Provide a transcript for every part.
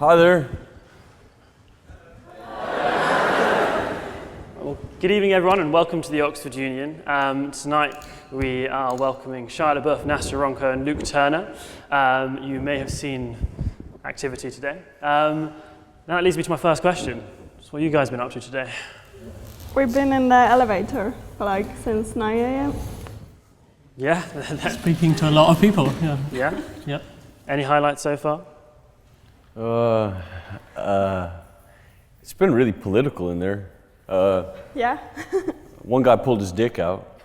Hi there. Well, good evening everyone and welcome to the Oxford Union. Tonight we are welcoming Shia LaBeouf, Nastja Rönkkö and Rönkkö Turner. You may have seen activity today. Now that leads me to my first question. So what have you guys been up to today? We've been in the elevator like since 9 a.m. Yeah? Speaking to a lot of people, yeah. Yeah? Yep. Any highlights so far? It's been really political in there. Yeah. One guy pulled his dick out.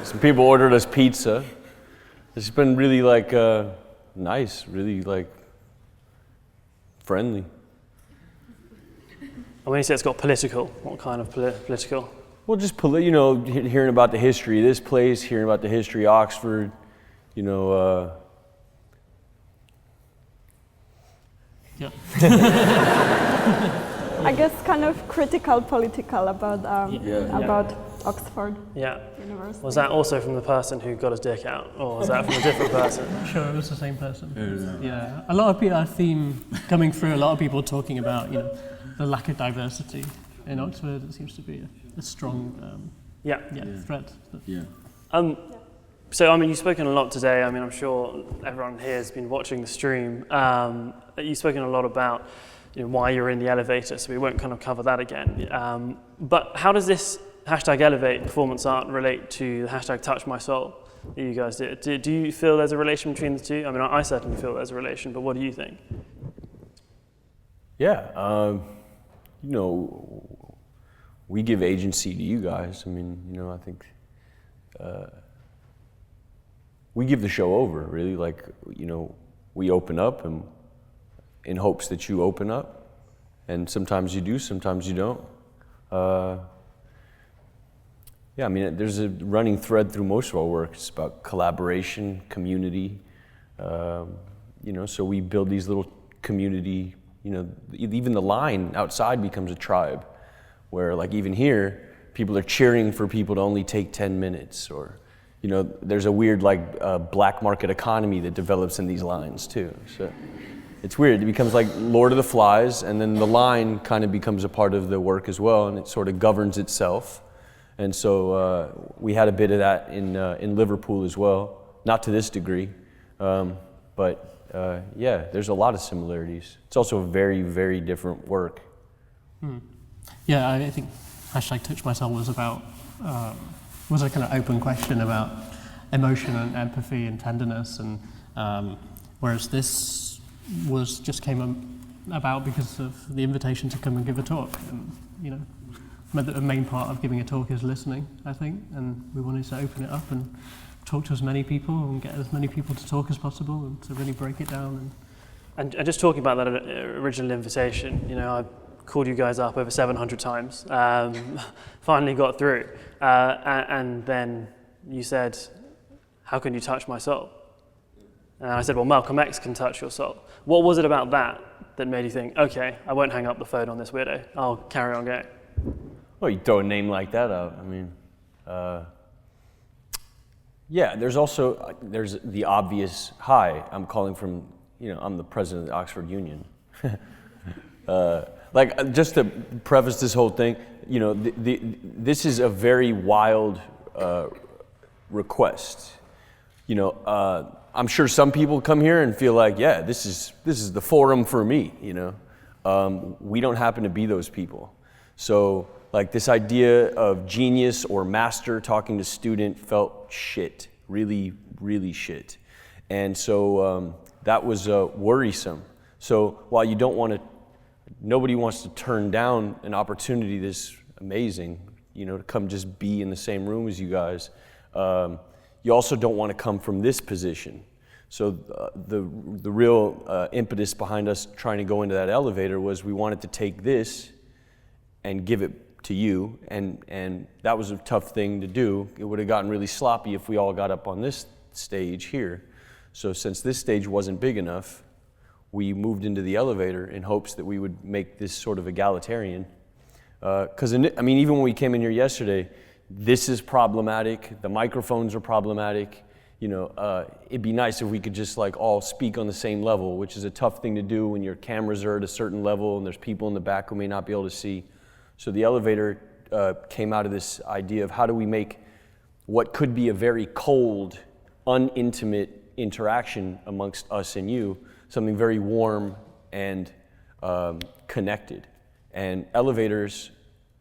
Some people ordered us pizza. It's been really nice, really friendly. And when you say it's got political, what kind of political? Well, just hearing about the history of this place, hearing about the history of Oxford, Yeah. I guess kind of critical, political about Oxford University. Was that also from the person who got his dick out, or was that from a different person? I'm sure it was the same person. Yeah. A lot of people, a theme coming through, a lot of people talking about, the lack of diversity in Oxford. It seems to be a strong threat. Yeah. So, you've spoken a lot today. I'm sure everyone here has been watching the stream. You've spoken a lot about why you're in the elevator, so we won't kind of cover that again. But how does this #Elevate performance art relate to the #TouchMySoul that you guys did? Do you feel there's a relation between the two? I certainly feel there's a relation, but what do you think? Yeah, we give agency to you guys. I think we give the show over, really. We open up and in hopes that you open up, and sometimes you do, sometimes you don't. There's a running thread through most of our work. It's about collaboration, community. So we build these little community. Even the line outside becomes a tribe, where even here, people are cheering for people to only take 10 minutes, or there's a weird black market economy that develops in these lines too. So it's weird. It becomes like Lord of the Flies, and then the line kind of becomes a part of the work as well, and it sort of governs itself. And so we had a bit of that in Liverpool as well, not to this degree, but there's a lot of similarities. It's also a very, very different work. Yeah, I think #TouchMySoul was about was a kind of open question about emotion and empathy and tenderness, and whereas this came about because of the invitation to come and give a talk, and the main part of giving a talk is listening, I think, and we wanted to open it up and talk to as many people and get as many people to talk as possible and to really break it down. And just talking about that original invitation, I called you guys up over 700 times, finally got through, and then you said, how can you touch my soul? And I said, well, Malcolm X can touch your soul. What was it about that made you think, okay, I won't hang up the phone on this weirdo, I'll carry on going? Well, you throw a name like that out, there's the obvious, hi, I'm calling from, I'm the president of the Oxford Union. Just to preface this whole thing, this is a very wild request. I'm sure some people come here and feel like, yeah, this is the forum for me, We don't happen to be those people. So, this idea of genius or master talking to student felt shit, really, really shit. And so that was worrisome. So while nobody wants to turn down an opportunity this amazing, to come just be in the same room as you guys, you also don't want to come from this position. So the real impetus behind us trying to go into that elevator was we wanted to take this and give it to you, and that was a tough thing to do. It would have gotten really sloppy if we all got up on this stage here. So since this stage wasn't big enough, we moved into the elevator in hopes that we would make this sort of egalitarian. Because even when we came in here yesterday, this is problematic, the microphones are problematic, it'd be nice if we could just like all speak on the same level, which is a tough thing to do when your cameras are at a certain level and there's people in the back who may not be able to see. So the elevator came out of this idea of how do we make what could be a very cold, unintimate interaction amongst us and you, something very warm and connected. And elevators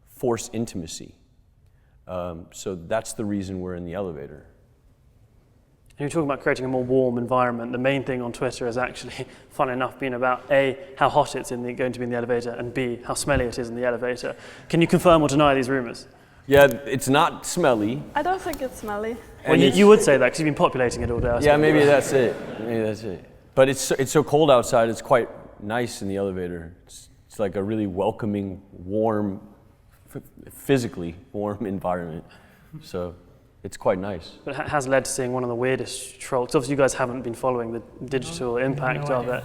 force intimacy. So that's the reason we're in the elevator. And you're talking about creating a more warm environment. The main thing on Twitter has actually, fun enough, been about A, how hot it's going to be in the elevator, and B, how smelly it is in the elevator. Can you confirm or deny these rumors? Yeah, it's not smelly. I don't think it's smelly. Well, you would say that because you've been populating it all day. Yeah, maybe that's it. But it's so cold outside, it's quite nice in the elevator. It's like a really welcoming, warm, physically warm environment. So it's quite nice. But it has led to seeing one of the weirdest trolls. Obviously, you guys haven't been following the digital impact of it.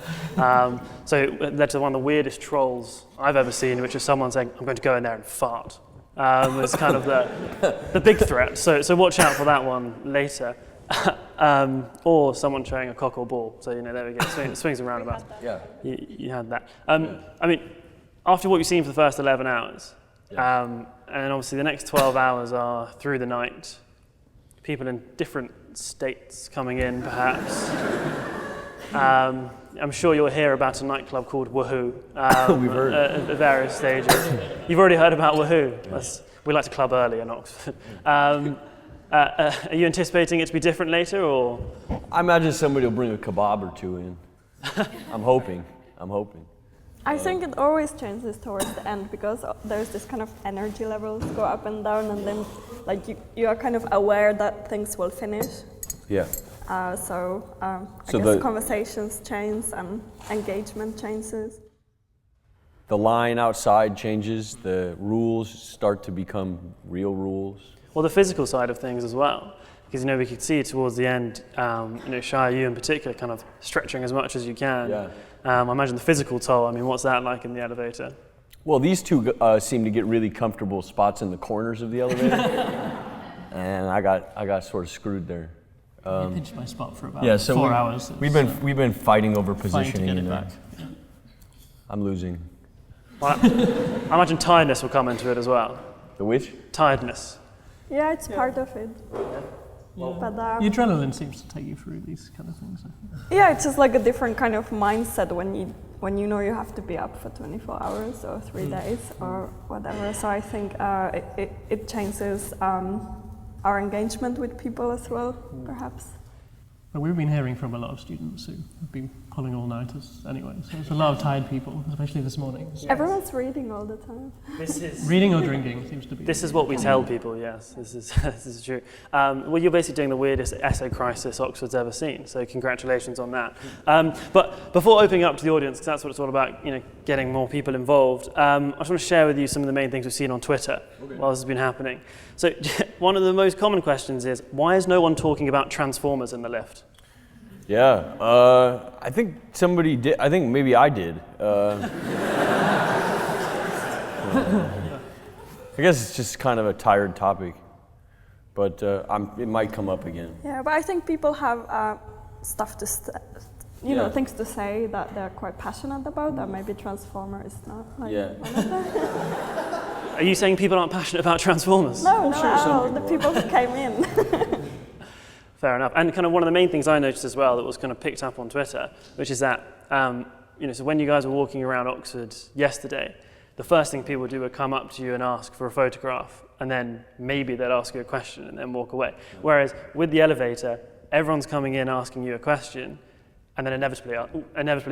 So it led to one of the weirdest trolls I've ever seen, which is someone saying, I'm going to go in there and fart. It's kind of the big threat. So watch out for that one later. Or someone showing a cock or ball. So, there we go. Swings and roundabouts. Yeah. You had that. I mean, after what you've seen for the first 11 hours, and obviously the next 12 hours are through the night, people in different states coming in, perhaps. I'm sure you'll hear about a nightclub called Woohoo. We've heard. At various stages. You've already heard about Woohoo. We like to club early in Oxford. Are you anticipating it to be different later, or? I imagine somebody will bring a kebab or two in. I'm hoping. I think it always changes towards the end because there's this kind of energy levels go up and down, and then like you are kind of aware that things will finish. Yeah. I guess conversations change and engagement changes. The line outside changes, the rules start to become real rules. Well, the physical side of things as well. Because, we could see towards the end, Shia, you in particular, kind of stretching as much as you can. Yeah. I imagine the physical toll, what's that like in the elevator? Well, these two seem to get really comfortable spots in the corners of the elevator. And I got sort of screwed there. You pinched my spot for about 4 hours. We've been fighting over positioning. To get it back. Yeah. I'm losing. Well, I imagine tiredness will come into it as well. The which? Tiredness. Yeah, it's part of it. Yeah. But, the adrenaline seems to take you through these kind of things. Yeah, it's just like a different kind of mindset when you know you have to be up for 24 hours or 3 days or whatever. So I think it changes our engagement with people as well, perhaps. But we've been hearing from a lot of students who have been pulling all-nighters anyway, so there's a lot of tired people, especially this morning. Yes. Everyone's reading all the time. Reading or drinking seems to be... This is what we tell people, yes, this is true. Well, you're basically doing the weirdest essay crisis Oxford's ever seen, so congratulations on that. But before opening up to the audience, because that's what it's all about, getting more people involved, I just want to share with you some of the main things we've seen on Twitter while this has been happening. So one of the most common questions is, why is no one talking about Transformers in the lift? Yeah, I think somebody did. I think maybe I did. I guess it's just kind of a tired topic, but it might come up again. Yeah, but I think people have stuff to, things to say that they're quite passionate about. That maybe Transformer is not. One of them. Are you saying people aren't passionate about Transformers? No, the people who came in. Fair enough. And kind of one of the main things I noticed as well that was kind of picked up on Twitter, which is that, so when you guys were walking around Oxford yesterday, the first thing people would do would come up to you and ask for a photograph, and then maybe they'd ask you a question and then walk away. Whereas with the elevator, everyone's coming in asking you a question, and then inevitably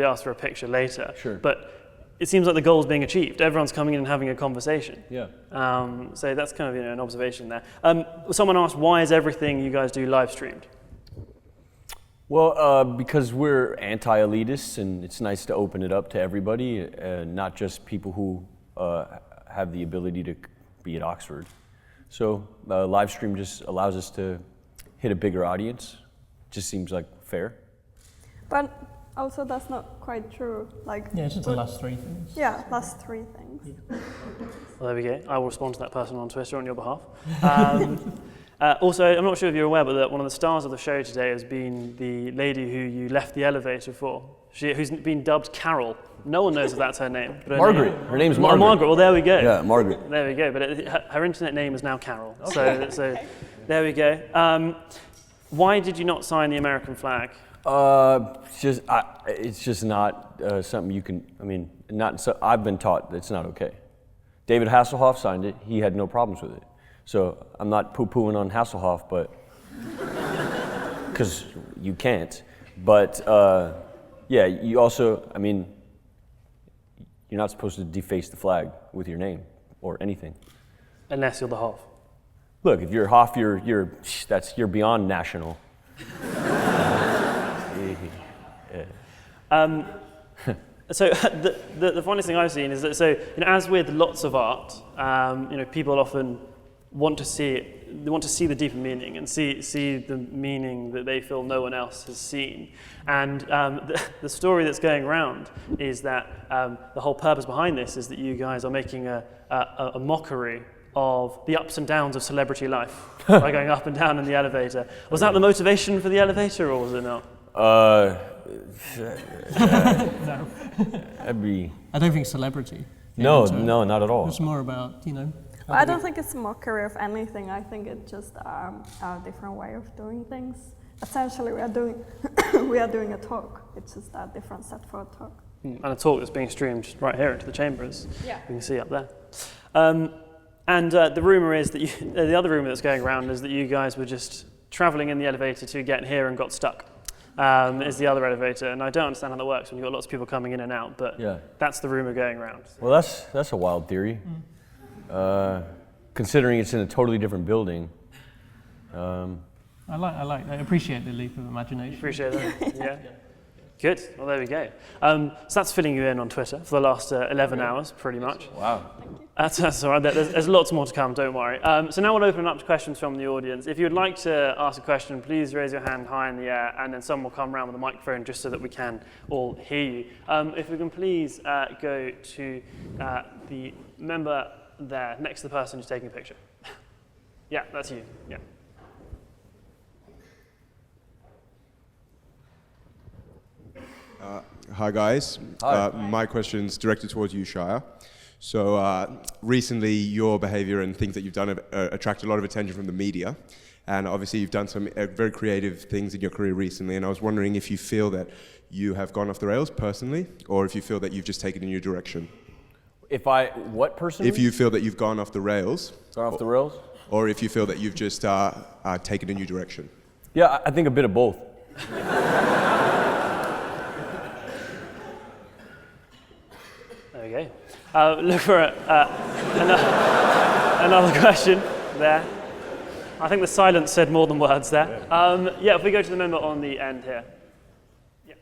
ask for a picture later. Sure. But it seems like the goal is being achieved. Everyone's coming in and having a conversation. Yeah. So that's kind of an observation there. Someone asked, why is everything you guys do live streamed? Well, because we're anti-elitists, and it's nice to open it up to everybody, not just people who have the ability to be at Oxford. So live stream just allows us to hit a bigger audience. Just seems like fair. But also, that's not quite true. It's just the last 3 things. Yeah, last 3 things. Well, there we go. I will respond to that person on Twitter on your behalf. Also, I'm not sure if you're aware, but that one of the stars of the show today has been the lady who you left the elevator for, who's been dubbed Carol. No one knows if that's her name. But Margaret. Her name's Margaret. Margaret. Well, there we go. Yeah, Margaret. There we go. But her internet name is now Carol. Okay. So there we go. Why did you not sign the American flag? It's just not something you can. I mean, I've been taught that it's not okay. David Hasselhoff signed it. He had no problems with it. So I'm not poo-pooing on Hasselhoff, but because you can't. But yeah, you also. I mean, you're not supposed to deface the flag with your name or anything. Unless you're the Hoff. Look, if you're Hoff, you're beyond national. So the funniest thing I've seen is that, so as with lots of art, people often want to see it. They want to see the deeper meaning and see the meaning that they feel no one else has seen. And the story that's going around is that the whole purpose behind this is that you guys are making a mockery of the ups and downs of celebrity life by going up and down in the elevator. Was that the motivation for the elevator, or was it not? No. I don't think celebrity. No, not at all. It's more about, Well, I don't think it's a mockery of anything. I think it's just a different way of doing things. Essentially, we are doing a talk. It's just a different set for a talk. And a talk that's being streamed right here into the chambers. Yeah. You can see up there. And the rumor is that the other rumor that's going around is that you guys were just traveling in the elevator to get here and got stuck. Is the other elevator, and I don't understand how that works when you've got lots of people coming in and out, but that's the rumor going around. Well, that's a wild theory. Considering it's in a totally different building. I appreciate the leap of imagination. Appreciate that. Yeah. Good. Well, there we go. So that's filling you in on Twitter for the last 11 hours, pretty much. Wow. That's all right. There's lots more to come, don't worry. So now we'll open up to questions from the audience. If you would like to ask a question, please raise your hand high in the air, and then someone will come around with a microphone just so that we can all hear you. If we can please go to the member there, next to the person who's taking a picture. Yeah, that's you. Yeah. Hi guys. Hi. My question's directed towards you, Shia. So recently your behavior and things that you've done have attracted a lot of attention from the media, and obviously you've done some very creative things in your career recently, and I was wondering if you feel that you have gone off the rails personally, or if you feel that you've just taken a new direction. What personally? If you feel that you've gone off the rails. Gone off the rails? Or if you feel that you've just taken a new direction. Yeah, I think a bit of both. There we go. Look for another question there. I think the silence said more than words there. If we go to the member on the end here. Yeah.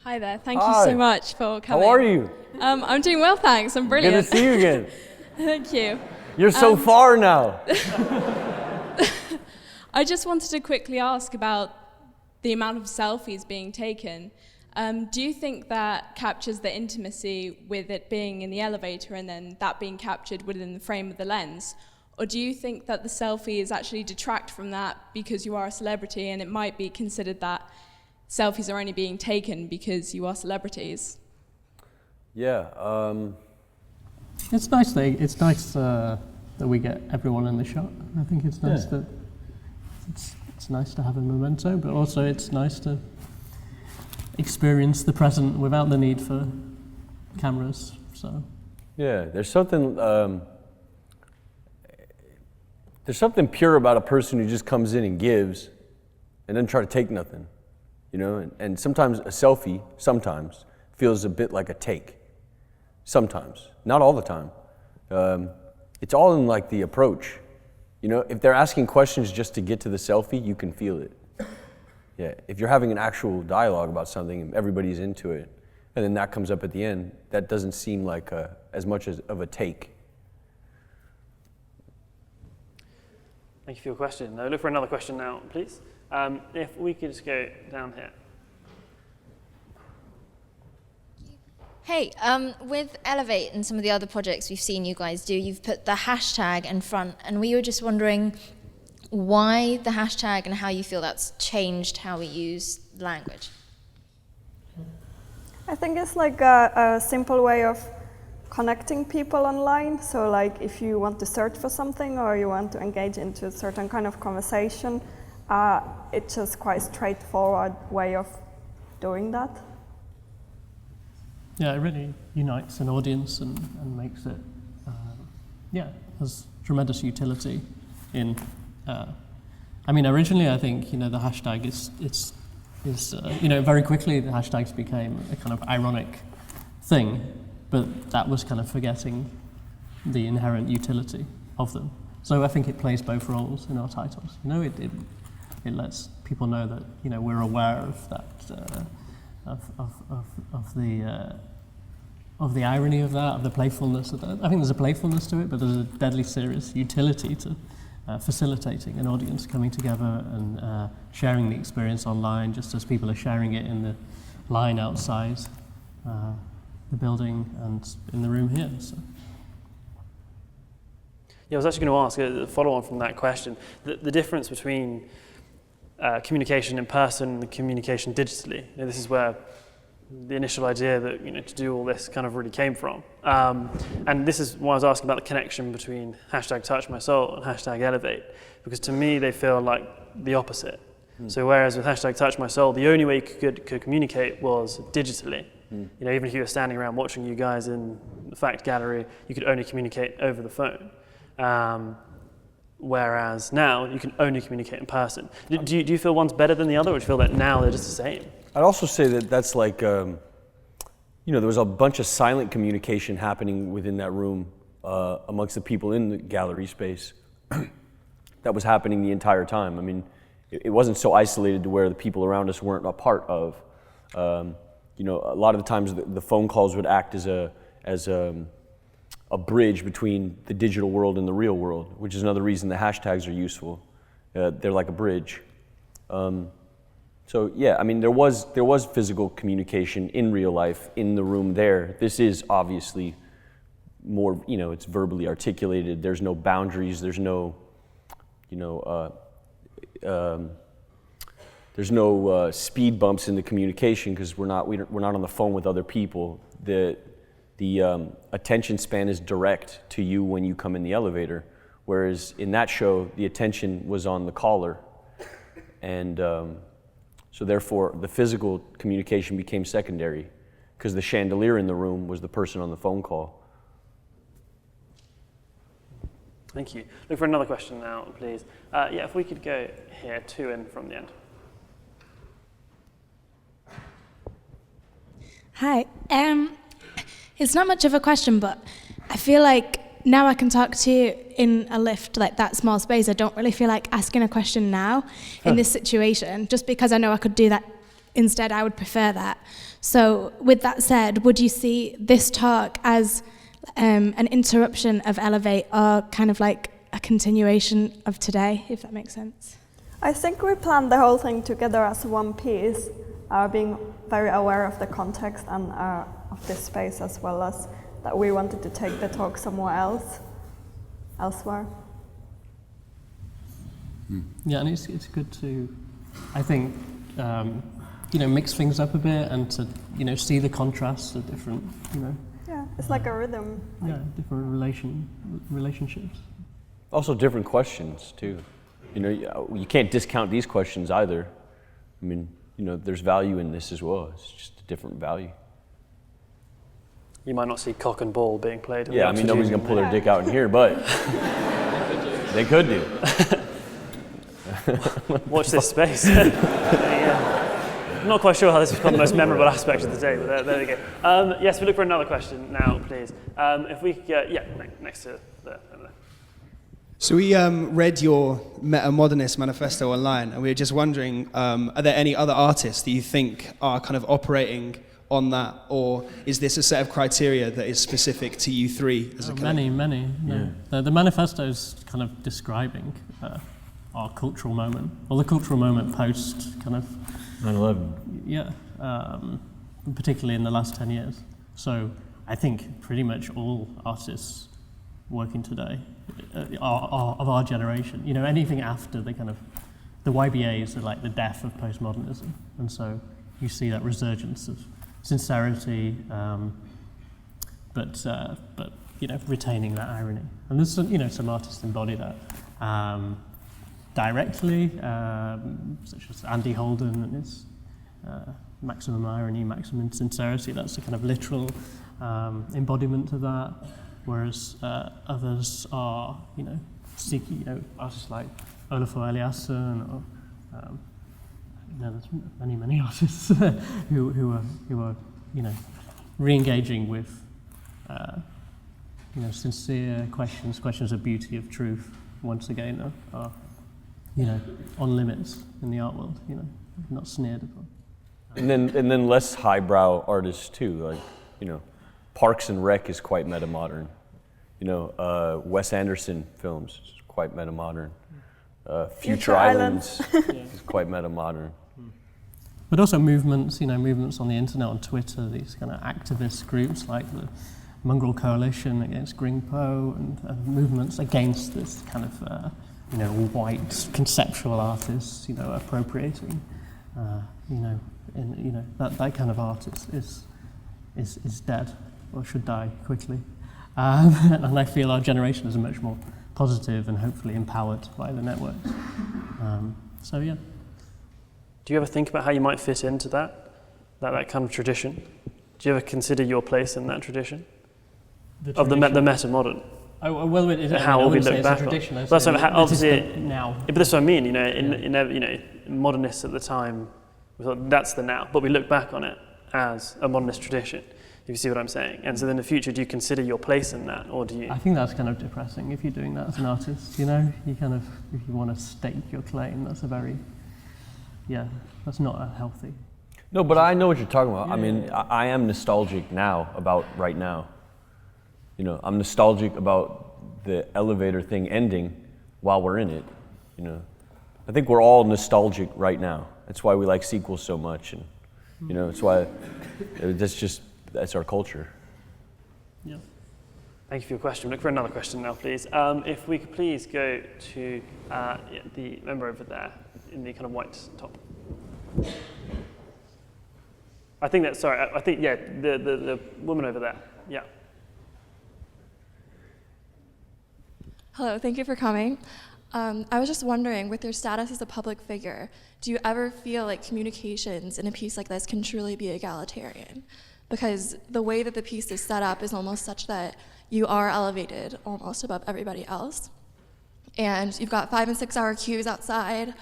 Hi there. Thank you so much for coming. How are you? I'm doing well, thanks. I'm brilliant. Good to see you again. Thank you. You're so far now. I just wanted to quickly ask about the amount of selfies being taken. Do you think that captures the intimacy with it being in the elevator and then that being captured within the frame of the lens? Or do you think that the selfies actually detract from that because you are a celebrity and it might be considered that selfies are only being taken because you are celebrities? Yeah. It's nice that we get everyone in the shot. I think it's nice that it's nice to have a memento, but also it's nice to experience the present without the need for cameras. So yeah, there's something pure about a person who just comes in and gives and doesn't try to take nothing, you know. And sometimes a selfie feels a bit like a take. Sometimes, not all the time. It's all in like the approach. You know, if they're asking questions just to get to the selfie, you can feel it. Yeah, if you're having an actual dialogue about something and everybody's into it, and then that comes up at the end, that doesn't seem like as much of a take. Thank you for your question. Now look for another question now, please. If we could just go down here. Hey, with Elevate and some of the other projects we've seen you guys do, you've put the hashtag in front, and we were just wondering why the hashtag and how you feel that's changed how we use language. I think it's like a simple way of connecting people online. So like if you want to search for something or you want to engage into a certain kind of conversation, it's just quite straightforward way of doing that. Yeah, it really unites an audience and makes it, has tremendous utility in, I mean, originally I think, the hashtag is very quickly the hashtags became a kind of ironic thing, but that was kind of forgetting the inherent utility of them. So I think it plays both roles in our titles. It lets people know that, we're aware of that, of the irony of that, of the playfulness of that. I think there's a playfulness to it, but there's a deadly serious utility to facilitating an audience coming together and sharing the experience online, just as people are sharing it in the line outside the building and in the room here. So. Yeah, I was actually going to ask a follow-on from that question. The difference between communication in person and the communication digitally. This is where the initial idea that to do all this kind of really came from. And this is why I was asking about the connection between hashtag Touch My Soul and hashtag Elevate, because to me they feel like the opposite. So whereas with hashtag Touch My Soul, the only way you could communicate was digitally. Even if you were standing around watching you guys in the fact gallery, you could only communicate over the phone. Whereas now you can only communicate in person. Do you feel one's better than the other, or do you feel that now they're just the same? I'd also say that that's like, there was a bunch of silent communication happening within that room amongst the people in the gallery space. That was happening the entire time. I mean, it wasn't so isolated to where the people around us weren't a part of. A lot of the times the phone calls would act as a bridge between the digital world and the real world, which is another reason the hashtags are useful. They're like a bridge. So yeah, I mean, there was physical communication in real life in the room there. This is obviously more, it's verbally articulated. There's no boundaries. There's no, there's no speed bumps in the communication because we're not on the phone with other people. The attention span is direct to you when you come in the elevator, whereas in that show the attention was on the caller, and so therefore the physical communication became secondary because the chandelier in the room was the person on the phone call. Thank you. Look for another question now, please. If we could go here, 2 in from the end. Hi. It's not much of a question, but I feel like now I can talk to you in a lift, like that small space. I don't really feel like asking a question now in this situation, just because I know I could do that instead. I would prefer that. So with that said, would you see this talk as an interruption of Elevate or kind of like a continuation of today, if that makes sense? I think we planned the whole thing together as one piece, being very aware of the context and of this space, as well as that we wanted to take the talk somewhere elsewhere. Yeah, and it's good to, I think, mix things up a bit and to, see the contrasts of different, Yeah, it's like a rhythm. Yeah, different relationships. Also different questions too. You can't discount these questions either. I mean, there's value in this as well. It's just a different value. You might not see cock and ball being played. Yeah, I mean, nobody's going to pull their dick out in here, but they could do. Watch this space. I'm not quite sure how this has become the most memorable aspect of the day, but there we go. Yes, we look for another question now, please. If we could get, next to there. So we read your Metamodernism manifesto online, and we were just wondering, are there any other artists that you think are kind of operating on that, or is this a set of criteria that is specific to you three as a collective? Many. No. Yeah. The manifesto is kind of describing our cultural moment, the cultural moment post kind of 9/11. Yeah, particularly in the last 10 years. So I think pretty much all artists working today are of our generation. You know, anything after the YBAs are like the death of postmodernism, and so you see that resurgence of sincerity, but you know, retaining that irony. And there's some, you know, some artists embody that directly, such as Andy Holden and his maximum irony, maximum sincerity. That's a kind of literal embodiment of that. Whereas others are, you know, seeking, you know, artists like Olafur Eliasson, or you know, there's many artists who are, you know, re-engaging with, you know, sincere questions of beauty, of truth. Once again, are you know, on limits in the art world. You know, not sneered upon. And then less highbrow artists too, like, you know, Parks and Rec is quite metamodern. You know, Wes Anderson films is quite metamodern. Future Islands is quite metamodern. But also movements, you know, movements on the internet, on Twitter, these kind of activist groups like the Mongrel Coalition against Gringpo, and movements against this kind of, you know, white conceptual artists, you know, appropriating, you know, that kind of art is dead, or should die quickly. And I feel our generation is much more positive and hopefully empowered by the networks. So yeah. Do you ever think about how you might fit into that kind of tradition? Do you ever consider your place in that tradition? Of the metamodern? Oh, well, it is. How will we look back on? Well, so obviously, now. But that's what I mean. You know, you know, modernists at the time, we thought that's the now, but we look back on it as a modernist tradition. If you see what I'm saying. And so in the future, do you consider your place in that, or do you? I think that's kind of depressing if you're doing that as an artist. You know, you kind of, if you want to stake your claim, that's a very, that's not a healthy. No, but I know what you're talking about. Yeah, I mean, I am nostalgic now about right now. You know, I'm nostalgic about the elevator thing ending while we're in it. You know, I think we're all nostalgic right now. That's why we like sequels so much, and you know, it's why that's our culture. Yeah. Thank you for your question. Look for another question now, please. If we could please go to the member over there in the kind of white top. I think the woman over there. Yeah. Hello, thank you for coming. I was just wondering, with your status as a public figure, do you ever feel like communications in a piece like this can truly be egalitarian? Because the way that the piece is set up is almost such that you are elevated almost above everybody else. And you've got 5 and 6 hour queues outside,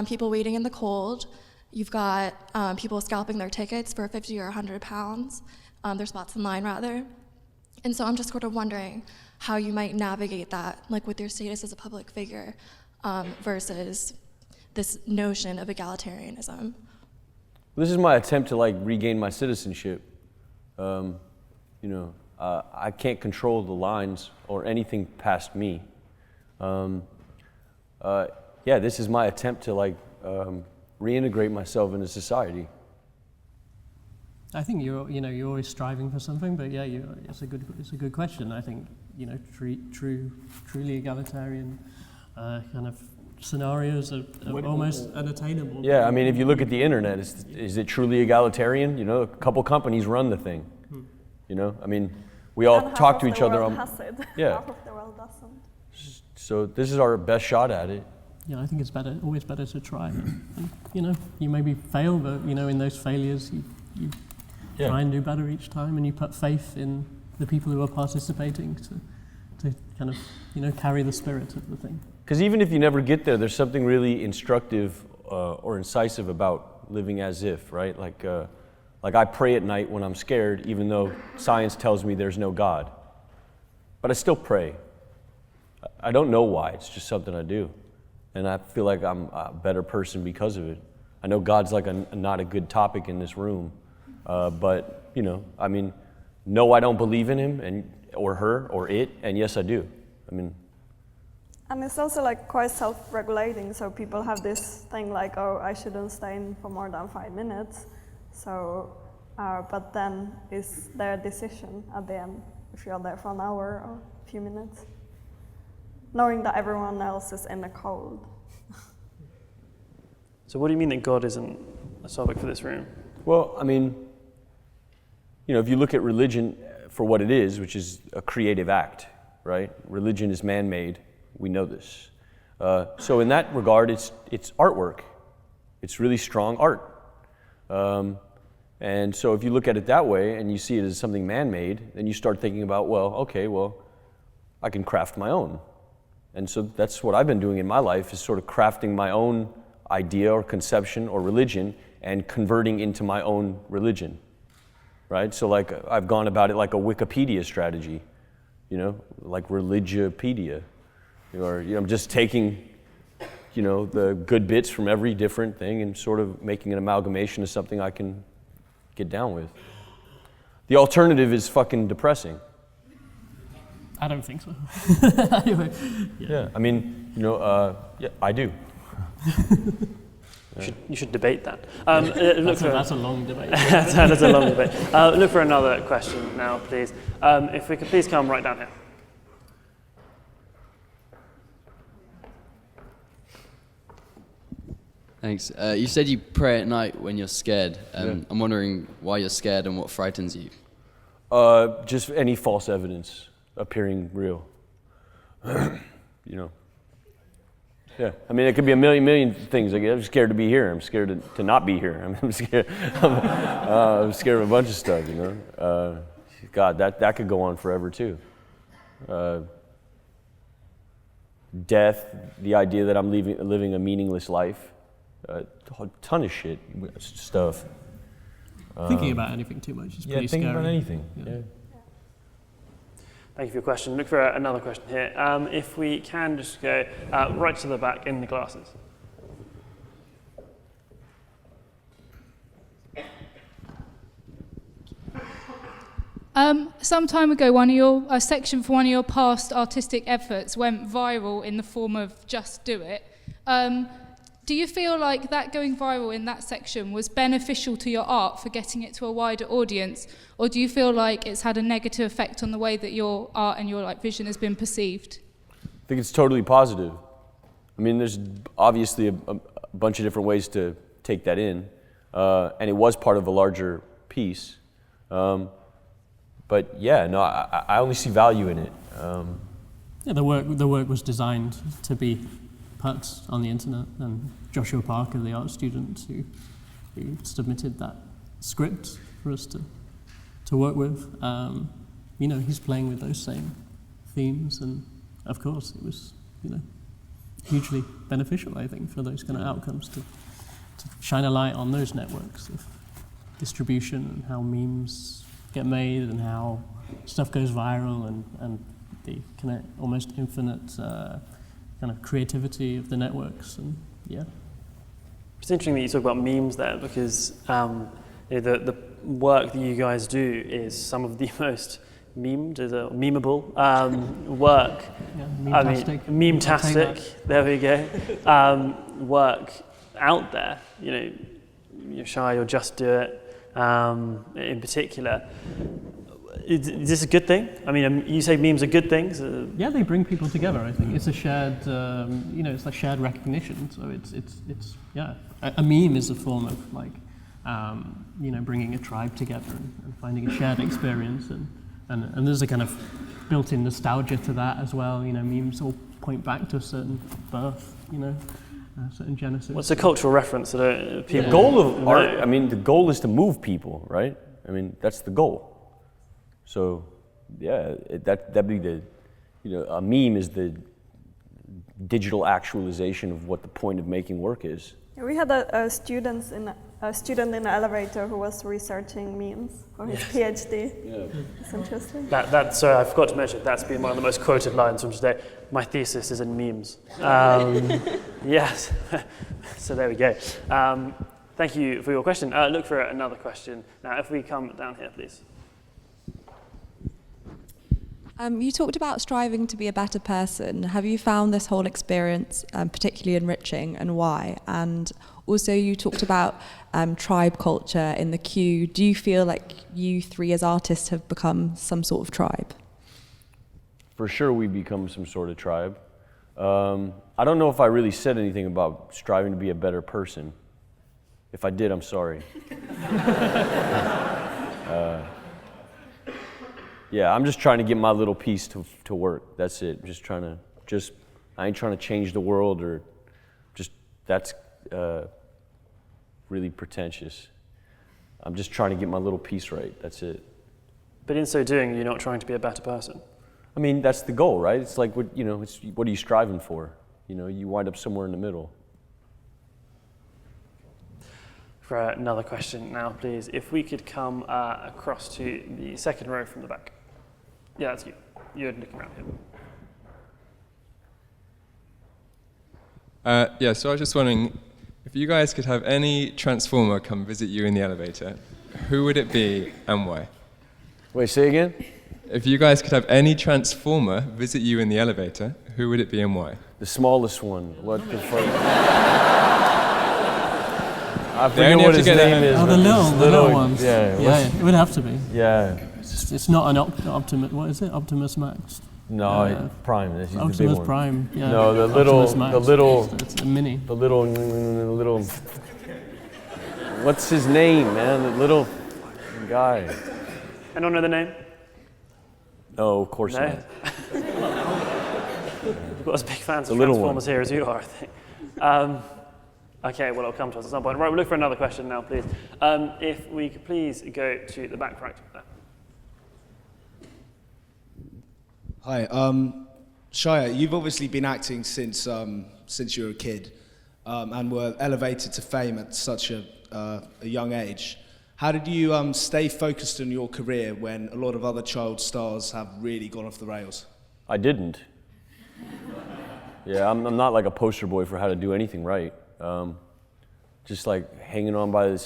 people waiting in the cold. You've got people scalping their tickets for 50 or 100 pounds, their spots in line rather. And so I'm just sort of wondering how you might navigate that, like with your status as a public figure, versus this notion of egalitarianism. This is my attempt to like regain my citizenship. You know, I can't control the lines or anything past me. This is my attempt to like reintegrate myself into society. I think you're always striving for something, but yeah, it's a good question. I think, you know, truly egalitarian kind of scenarios are almost unattainable. Yeah, I mean, if you look at the internet, is it truly egalitarian? You know, a couple companies run the thing. You know, I mean, we all talk to each other. Half of the world doesn't. So this is our best shot at it. Yeah, I think it's always better to try. And, you know, you maybe fail, but you know, in those failures, you try and do better each time, and you put faith in the people who are participating to kind of, you know, carry the spirit of the thing. Because even if you never get there, there's something really instructive or incisive about living as if, right? Like I pray at night when I'm scared, even though science tells me there's no God. But I still pray. I don't know why, it's just something I do. And I feel like I'm a better person because of it. I know God's like not a good topic in this room, but, you know, I mean, no, I don't believe in him or her or it, and yes, I do. I mean. And it's also like quite self-regulating, so people have this thing like, oh, I shouldn't stay in for more than 5 minutes. So but then is their decision at the end if you're there for an hour or a few minutes, knowing that everyone else is in the cold. So what do you mean that God isn't a topic for this room? Well, I mean, you know, if you look at religion for what it is, which is a creative act, right? Religion is man-made. We know this. So in that regard, it's artwork. It's really strong art. And so if you look at it that way and you see it as something man-made, then you start thinking about, well, okay, well, I can craft my own. And so that's what I've been doing in my life, is sort of crafting my own idea or conception or religion and converting into my own religion, right? So like I've gone about it like a Wikipedia strategy, you know, like Religiopedia, or, you know, I'm just taking, you know, the good bits from every different thing and sort of making an amalgamation of something I can get down with. The alternative is fucking depressing. I don't think so. Anyway, yeah, I mean, you know, yeah, I do. You should debate that. That's a long debate. That's a long debate. Look for another question now, please. If we could please come right down here. Thanks. You said you pray at night when you're scared. I'm wondering why you're scared and what frightens you. Just any false evidence appearing real. You know. Yeah, I mean, it could be a million things. Like, I'm scared to be here. I'm scared to not be here. I'm scared. I'm scared of a bunch of stuff. You know. God, that could go on forever too. Death, the idea that I'm living a meaningless life. A ton of shit, stuff. Thinking about anything too much is pretty scary. Yeah, thinking about anything. Yeah. Thank you for your question. Look for another question here. If we can just go right to the back in the glasses. Some time ago, a section for one of your past artistic efforts went viral in the form of Just Do It. Do you feel like that going viral in that section was beneficial to your art for getting it to a wider audience, or do you feel like it's had a negative effect on the way that your art and your vision has been perceived? I think it's totally positive. I mean, there's obviously a bunch of different ways to take that in, and it was part of a larger piece. But yeah, no, I only see value in it. Yeah, the work was designed to be put on the internet, and Joshua Parker, the art student who submitted that script for us to work with, you know, he's playing with those same themes, and of course it was, you know, hugely beneficial, I think, for those kind of outcomes to shine a light on those networks of distribution and how memes get made and how stuff goes viral, and the kind of almost infinite kind of creativity of the networks, and yeah. It's interesting that you talk about memes there, because the work that you guys do is some of the most memeable work. Yeah, meme-tastic. I mean, meme-tastic, there we go. Work out there, you know, Shia or Just Do It in particular. Is this a good thing? I mean, you say memes are good things. Yeah, they bring people together. I think it's a shared, you know, it's like shared recognition. So it's yeah. A meme is a form of you know, bringing a tribe together and finding a shared experience, and there's a kind of built-in nostalgia to that as well. You know, memes all point back to a certain birth. You know, a certain genesis. What's a cultural reference that people? The goal of art. I mean, the goal is to move people, right? I mean, that's the goal. So, yeah, that'd be the, you know, a meme is the digital actualization of what the point of making work is. Yeah, we had a student in the elevator who was researching memes for his PhD. Yeah. It's interesting. Sorry, I forgot to mention, that's been one of the most quoted lines from today. My thesis is in memes. Yes, so there we go. Thank you for your question. Look for another question. Now, if we come down here, please. You talked about striving to be a better person. Have you found this whole experience particularly enriching, and why? And also you talked about tribe culture in the queue. Do you feel like you three as artists have become some sort of tribe? For sure we become some sort of tribe. I don't know if I really said anything about striving to be a better person. If I did, I'm sorry. Yeah, I'm just trying to get my little piece to work. That's it. I ain't trying to change the world, or that's really pretentious. I'm just trying to get my little piece right. That's it. But in so doing, you're not trying to be a better person. I mean, that's the goal, right? It's like, what are you striving for? You wind up somewhere in the middle. For another question now, please. If we could come across to the second row from the back. Yeah, that's you. You're looking around here. Yeah, so I was just wondering, if you guys could have any transformer come visit you in the elevator, who would it be and why? Wait, say again? If you guys could have any transformer visit you in the elevator, who would it be and why? The smallest one. What the fuck? I They forget only what have his to get name is. Oh, the little ones. Yeah, it would have to be. Yeah. It's not an Optimus. What is it? Optimus Max. No, Prime. He's the big Optimus one. Prime. Yeah. No, the little. It's a mini. The little. What's his name, man? The little guy. Anyone know the name? No, of course not. We've got as big fans The of little Transformers one. here as you are, I think. Okay, well, it'll come to us at some point. Right, we'll look for another question now, please. If we could please go to the back right there. Hi, Shia, you've obviously been acting since you were a kid, and were elevated to fame at such a young age. How did you stay focused on your career when a lot of other child stars have really gone off the rails? I didn't. Yeah, I'm not like a poster boy for how to do anything right. Just like hanging on by the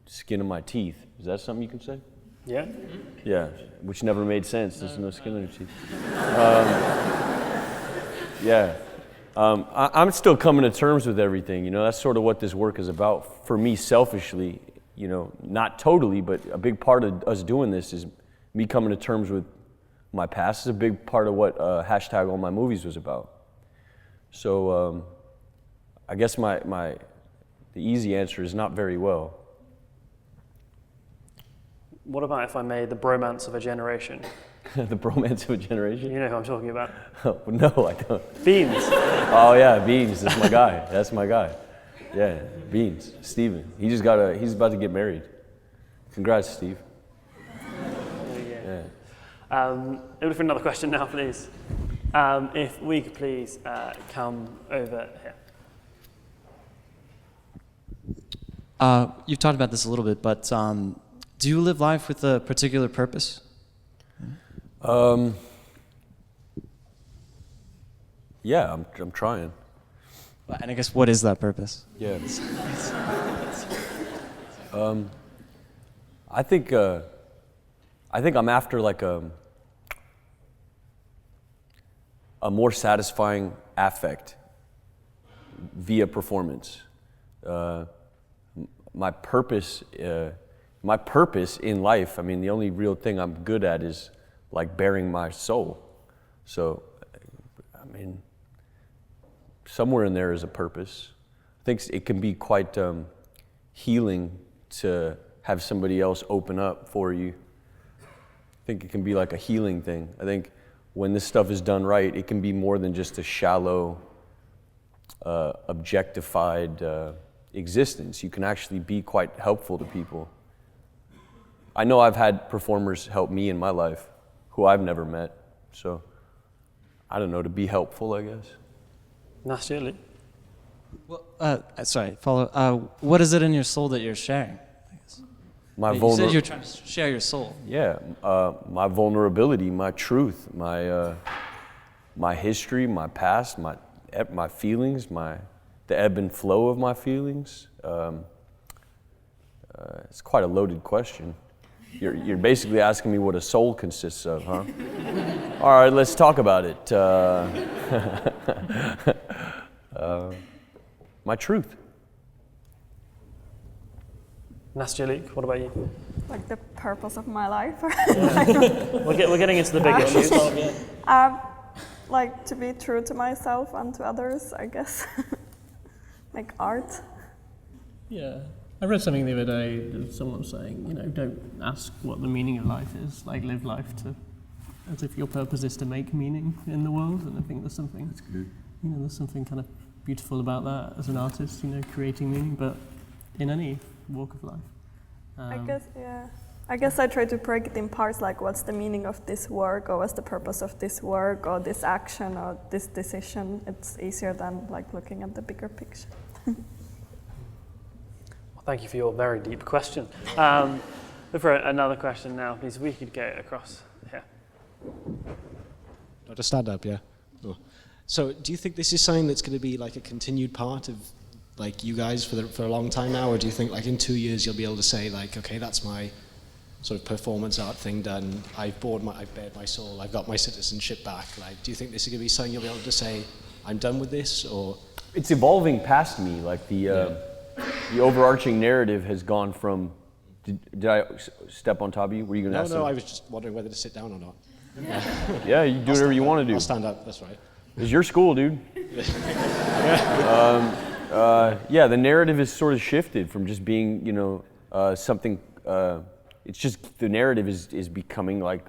skin of my teeth. Is that something you can say? Yeah. Yeah, which never made sense. There's no skin on your teeth. Yeah. I'm still coming to terms with everything. That's sort of what this work is about. For me, selfishly, not totally, but a big part of us doing this is me coming to terms with my past. Is a big part of what hashtag All My Movies was about. So I guess the easy answer is not very well. What about, if I made, the bromance of a generation? The bromance of a generation? You know who I'm talking about? No, I don't. Beans. Oh yeah, Beans. That's my guy. That's my guy. Yeah, Beans. Steven. He's about to get married. Congrats, Steve. Yeah. We'll look for another question now, please. If we could please come over here. You've talked about this a little bit, but do you live life with a particular purpose? Yeah, I'm trying. And I guess, what is that purpose? Yeah. I think I'm after like a more satisfying affect via performance. My purpose in life, I mean, the only real thing I'm good at is like bearing my soul. So, I mean, somewhere in there is a purpose. I think it can be quite healing to have somebody else open up for you. I think it can be like a healing thing. I think when this stuff is done right, it can be more than just a shallow, objectified existence. You can actually be quite helpful to people. I know I've had performers help me in my life who I've never met. So, I don't know, to be helpful, I guess. Nastja. Well, sorry, follow. What is it in your soul that you're sharing? You said you're trying to share your soul. Yeah, my vulnerability, my truth, my history, my past, my feelings, the ebb and flow of my feelings. It's quite a loaded question. You're basically asking me what a soul consists of, huh? All right, let's talk about it. My truth. Nastja, Luke, what about you? Like the purpose of my life. We're getting into the big issues. Like to be true to myself and to others, I guess. Like art. Yeah. I read something the other day that someone was saying, you know, don't ask what the meaning of life is, like live life as if your purpose is to make meaning in the world, and I think there's something, that's good. You know, there's something kind of beautiful about that as an artist, you know, creating meaning, but in any walk of life. I guess I try to break it in parts, like what's the meaning of this work, or what's the purpose of this work, or this action, or this decision. It's easier than like looking at the bigger picture. Well, thank you for your very deep question. For another question now, please, we could get across here. To stand up, yeah. Cool. So do you think this is something that's going to be like a continued part of like you guys for a long time now, or do you think like in 2 years you'll be able to say like, okay, that's my sort of performance art thing done, I've bared my soul, I've got my citizenship back? Like, do you think this is going to be something you'll be able to say, I'm done with this, or? It's evolving past me, like the overarching narrative has gone from, did I step on top of you? Were you going to ask No, I was just wondering whether to sit down or not. Yeah, you do whatever you want to do. I'll stand up, that's right. It's your school, dude. Yeah, the narrative has sort of shifted from just being, you know, something, it's just, the narrative is becoming like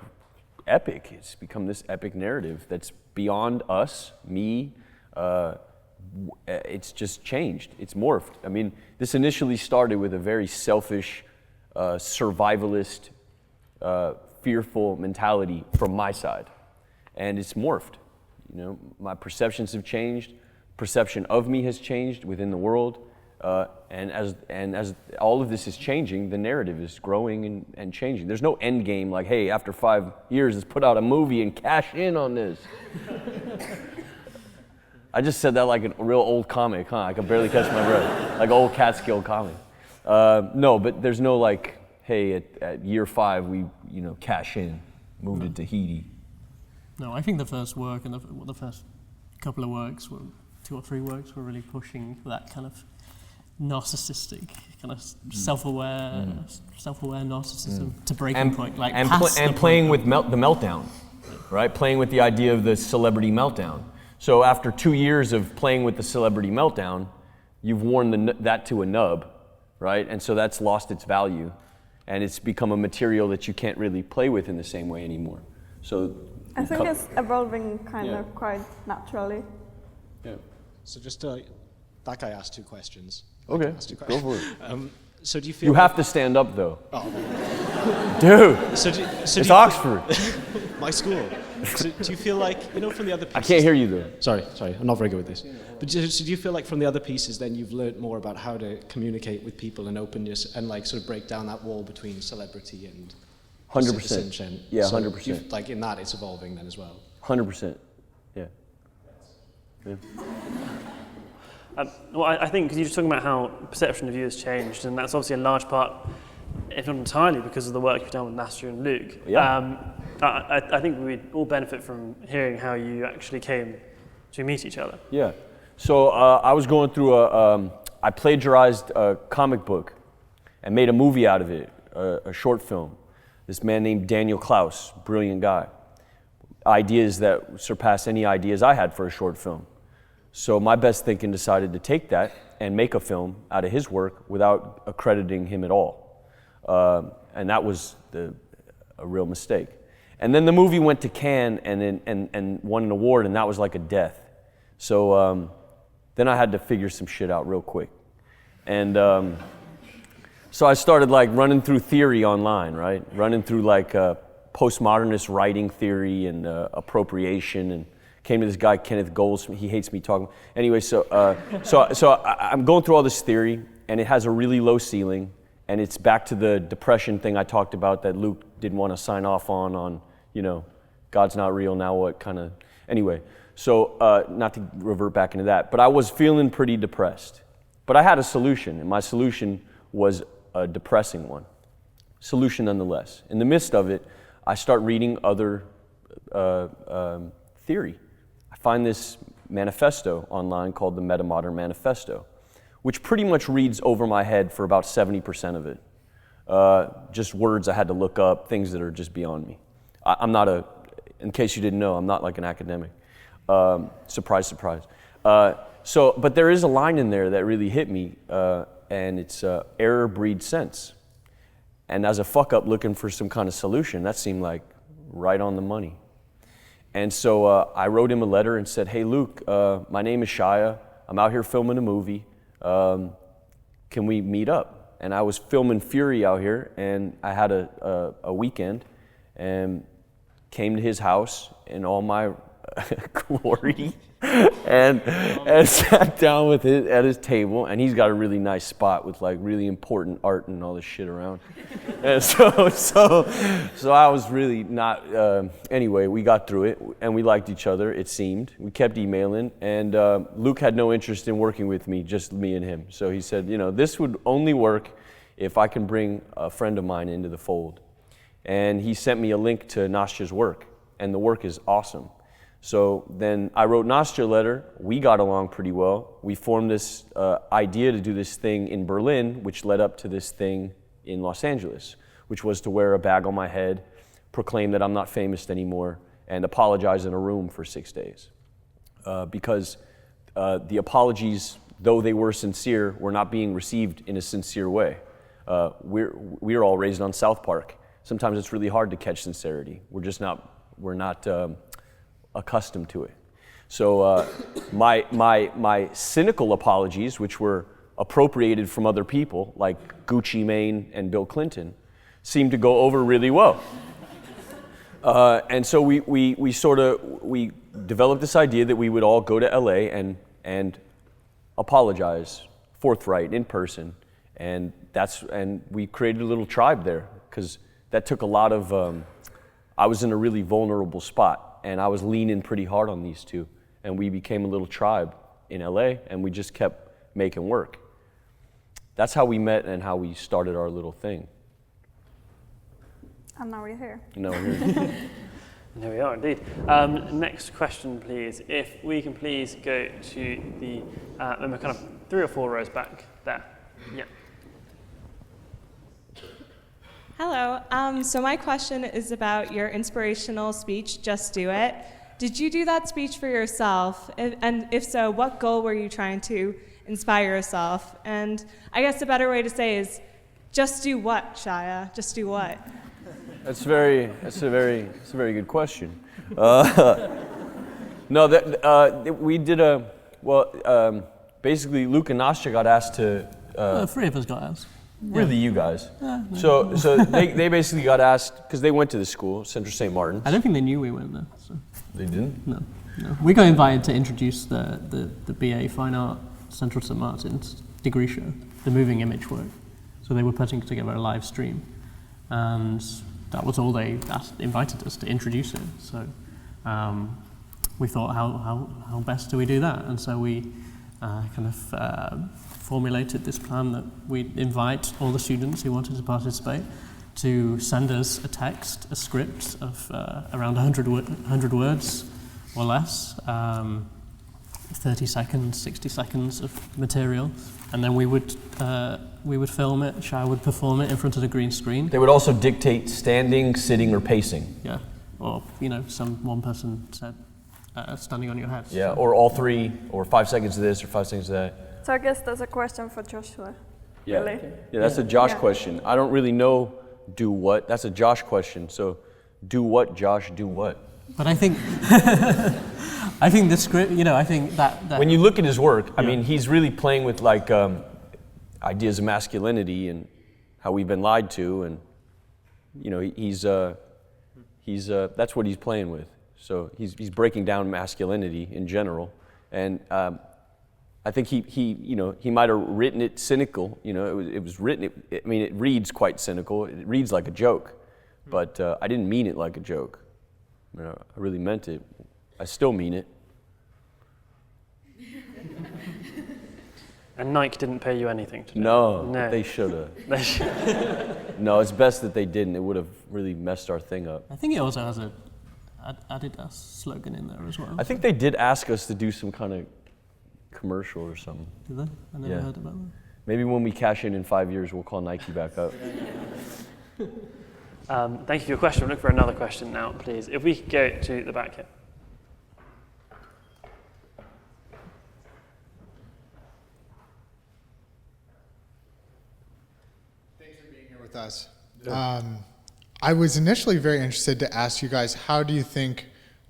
epic. It's become this epic narrative that's beyond us, me. It's just changed, it's morphed. I mean, this initially started with a very selfish, survivalist, fearful mentality from my side. And it's morphed. You know, my perceptions have changed, perception of me has changed within the world, and as all of this is changing, the narrative is growing and changing. There's no end game like, hey, after 5 years, let's put out a movie and cash in on this. I just said that like a real old comic, huh? I could barely catch my breath, like old Catskill comic. No, but there's no like, hey, at year 5 we, you know, cash in, moved to Tahiti. No, I think the first work and the first couple of works, 2 or 3 works, were really pushing that kind of narcissistic, kind of self-aware narcissism to breaking point, like and playing with the meltdown, right? Playing with the idea of the celebrity meltdown. So after 2 years of playing with the celebrity meltdown, you've worn that to a nub, right? And so that's lost its value, and it's become a material that you can't really play with in the same way anymore. So I think it's evolving kind of quite naturally. Yeah. So just that guy asked 2 questions. Okay, go for it. So do you feel? You have to stand up though. Oh. Dude, it's Oxford. My school. So do you feel like, you know, from the other pieces? I can't hear you though. Sorry, I'm not very good with this. But do you feel like from the other pieces then you've learned more about how to communicate with people and openness and like sort of break down that wall between celebrity and 100%. Yeah, 100%. Like in that it's evolving then as well. 100%. Yeah. Well, I think because you're just talking about how perception of you has changed, and that's obviously a large part, if not entirely, because of the work you've done with Nastja and Luke. Yeah. I think we'd all benefit from hearing how you actually came to meet each other. Yeah. So I was going through I plagiarized a comic book and made a movie out of it, a short film. This man named Daniel Klaus, brilliant guy. Ideas that surpass any ideas I had for a short film. So my best thinking decided to take that and make a film out of his work without accrediting him at all. And that was a real mistake. And then the movie went to Cannes and won an award, and that was like a death. So then I had to figure some shit out real quick. And so I started like running through theory online, right? Running through like postmodernist writing theory and appropriation, and came to this guy, Kenneth Goldsmith. He hates me talking. Anyway, so I'm going through all this theory, and it has a really low ceiling, and it's back to the depression thing I talked about that Luke didn't want to sign off on, you know, God's not real, now what kind of, anyway. So not to revert back into that, but I was feeling pretty depressed. But I had a solution, and my solution was a depressing one. solution nonetheless. In the midst of it, I start reading other theory. I find this manifesto online called the Metamodernism Manifesto, which pretty much reads over my head for about 70% of it. Just words I had to look up, things that are just beyond me. I'm not in case you didn't know, I'm not like an academic. Surprise, surprise. But there is a line in there that really hit me, and it's error breeds sense. And as a fuck up looking for some kind of solution, that seemed like right on the money. And so I wrote him a letter and said, hey Luke, my name is Shia, I'm out here filming a movie, can we meet up? And I was filming Fury out here, and I had a weekend, and came to his house in all my glory, and sat down with at his table, and he's got a really nice spot with like really important art and all this shit around. And so I was really not. Anyway, we got through it, and we liked each other. It seemed we kept emailing, and Luke had no interest in working with me, just me and him. So he said, you know, this would only work if I can bring a friend of mine into the fold. And he sent me a link to Nastja's work, and the work is awesome. So then I wrote Nastja a letter, we got along pretty well. We formed this idea to do this thing in Berlin, which led up to this thing in Los Angeles, which was to wear a bag on my head, proclaim that I'm not famous anymore, and apologize in a room for 6 days. Because the apologies, though they were sincere, were not being received in a sincere way. We're all raised on South Park. Sometimes it's really hard to catch sincerity. We're not accustomed to it. So my cynical apologies, which were appropriated from other people, like Gucci Mane and Bill Clinton, seemed to go over really well. And so we developed this idea that we would all go to LA and apologize, forthright, in person, and we created a little tribe there, because that took a lot of, I was in a really vulnerable spot, and I was leaning pretty hard on these two, and we became a little tribe in LA, and we just kept making work. That's how we met and how we started our little thing. And now we're here. No, we're here. There we are, indeed. Next question, please. If we can please go to the, kind of 3 or 4 rows back there. Yeah. Hello. So my question is about your inspirational speech, Just Do It. Did you do that speech for yourself? And if so, what goal were you trying to inspire yourself? And I guess a better way to say is, just do what, Shia? Just do what? That's a very good question. No, we did basically Luke and Nastja got asked to. 3 of us got asked. Really, you guys. So they basically got asked, because they went to the school, Central St. Martin's. I don't think they knew we went there. So. They didn't? No. We got invited to introduce the BA Fine Art Central St. Martin's degree show, the moving image work. So they were putting together a live stream, and that was all they invited us to introduce it. So we thought, how best do we do that? And so we formulated this plan that we'd invite all the students who wanted to participate to send us a text, a script of around 100 words or less, 30 seconds, 60 seconds of material, and then we would film it, Shia would perform it in front of the green screen. They would also dictate standing, sitting, or pacing. Yeah, or one person said standing on your head. Yeah, or all 3, or 5 seconds of this, or 5 seconds of that. So I guess that's a question for Joshua. Yeah, really? Yeah, that's a Josh question. I don't really know do what. That's a Josh question. So do what, Josh, do what? But I think I think the script, I think that when you look at his work, I mean, he's really playing with like ideas of masculinity and how we've been lied to, and he's that's what he's playing with. So he's breaking down masculinity in general, and I think he might have written it cynical. It was written. It reads quite cynical. It reads like a joke, but I didn't mean it like a joke. I really meant it. I still mean it. And Nike didn't pay you anything today? No, they should have. No, it's best that they didn't. It would have really messed our thing up. I think it also has a Adidas slogan in there as well. I think they did ask us to do some kind of commercial or something. Did they? I never heard about that. Maybe when we cash in 5 years, we'll call Nike back up. Thank you for your question. We'll look for another question now, please. If we could go to the back here. With us. I was initially very interested to ask you guys, how do you think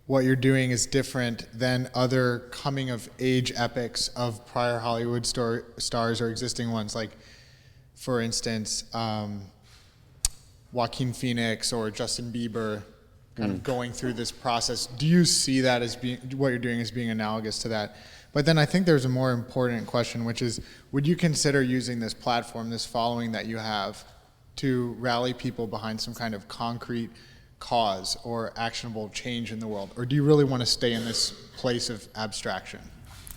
what you're doing is different than other coming of age epics of prior Hollywood stars or existing ones, like for instance Joaquin Phoenix or Justin Bieber kind of going through this process? Do you see that as being, what you're doing as being analogous to that? But then I think there's a more important question, which is, would you consider using this platform, this following that you have, to rally people behind some kind of concrete cause or actionable change in the world? Or do you really want to stay in this place of abstraction?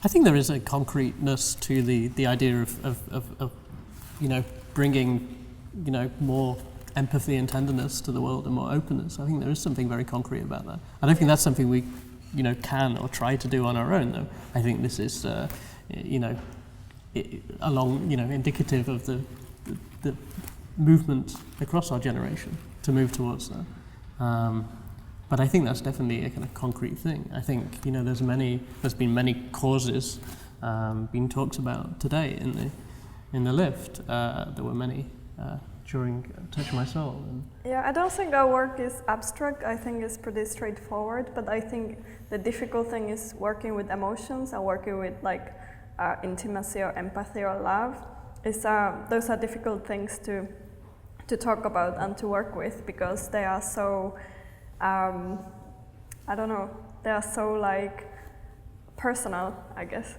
I think there is a concreteness to the idea of bringing, more empathy and tenderness to the world and more openness. I think there is something very concrete about that. I don't think that's something we, can or try to do on our own, though. I think this is, indicative of the movement across our generation to move towards that. But I think that's definitely a kind of concrete thing. I think there's been many causes being talked about today in the lift. There were many during Touch My Soul. Yeah, I don't think our work is abstract. I think it's pretty straightforward. But I think the difficult thing is working with emotions and working with intimacy or empathy or love. Those are difficult things to talk about and to work with, because they are so, they are so personal, I guess.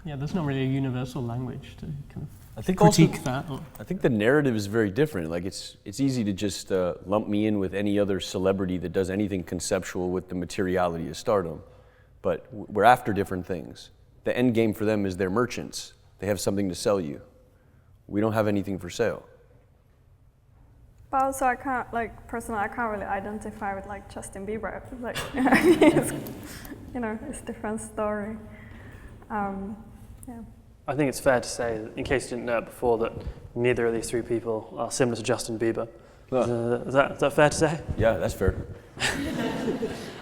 Yeah, there's not really a universal language to kind of critique that. I think the narrative is very different. It's easy to just lump me in with any other celebrity that does anything conceptual with the materiality of stardom. But we're after different things. The end game for them is they're merchants. They have something to sell you. We don't have anything for sale. But also, I can't really identify with Justin Bieber. It's a different story. Yeah. I think it's fair to say, in case you didn't know it before, that neither of these three people are similar to Justin Bieber. Is that fair to say? Yeah, that's fair.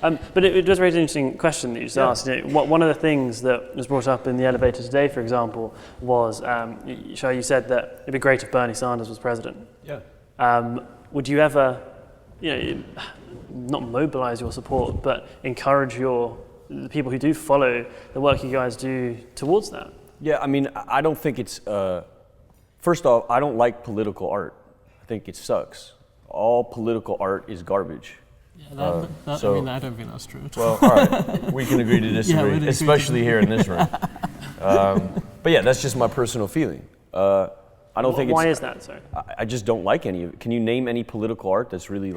But it does raise an interesting question that you just asked. One of the things that was brought up in the elevator today, for example, was, Shia, you said that it'd be great if Bernie Sanders was president. Yeah. Would you ever, not mobilize your support, but encourage the people who do follow the work you guys do towards that? Yeah, I mean, I don't think it's, first off, I don't like political art. I think it sucks. All political art is garbage. Yeah, I don't think that's true. Well, all right, we can agree to disagree, especially here in this room. But yeah, that's just my personal feeling. I don't think it's... Why is that, sir? I just don't like any of it. Can you name any political art that's really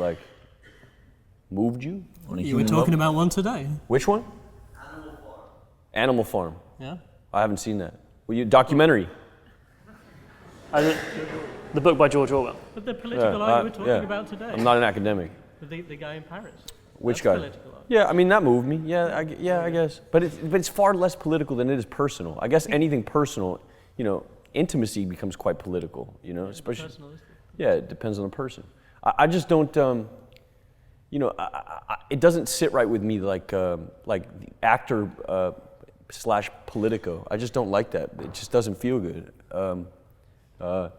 moved you? You were talking about one today. Which one? Animal Farm. Yeah. I haven't seen that. Documentary. The book by George Orwell. But the political art you were talking about today. I'm not an academic. The guy in Paris. Which guy? Yeah, I mean, that moved me. Yeah, I guess. But it's far less political than it is personal. I guess anything personal, intimacy becomes quite political, especially. Yeah, it depends on the person. I just don't, it doesn't sit right with me like actor / Politico. I just don't like that. It just doesn't feel good. I